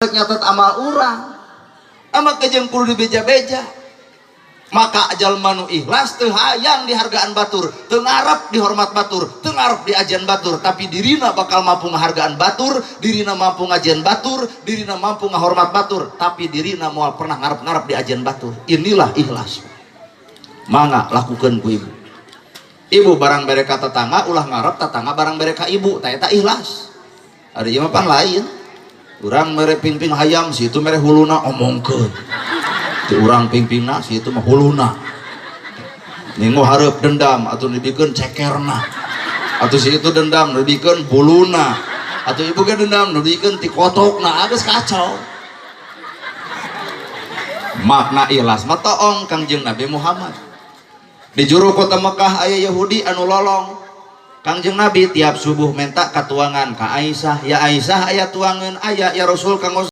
nyatet amal urang ama kejeng kudu dibeja-beja. Maka jalma nu ikhlas teu hayang dihargaan batur, teu ngarep dihormat batur, teu ngarep diajian batur, tapi dirina bakal mampu ngahargaan batur, dirina mampu ngajian batur, dirina mampu ngahormat batur, tapi dirina moal pernah ngarep-ngarep diajian batur. Inilah ikhlas. Mangga lakukeun ku ibu. Ibu barang bereka tetangga ulah ngarep tetangga barang bereka ibu, tah eta ikhlas. Ada ieu mah pan lain. Urang mere pingping hayam situ mere huluna omongkeun. Ti urang pingpingna situ mah huluna. Ningo hareup dendam atuh dibikeun cekerna. Atuh situ dendam dibikeun buluna. Atuh ibu ge dendam dibikeun ti kotokna, geus kacau. Makna ikhlas mah toong Kangjeng Nabi Muhammad. Di juru kota Mekah aya Yahudi anu lolong. Kangjeng Nabi tiap subuh menta katuangan ka Aisyah, ya Aisyah aya tuangan aya ya Rasul kanggo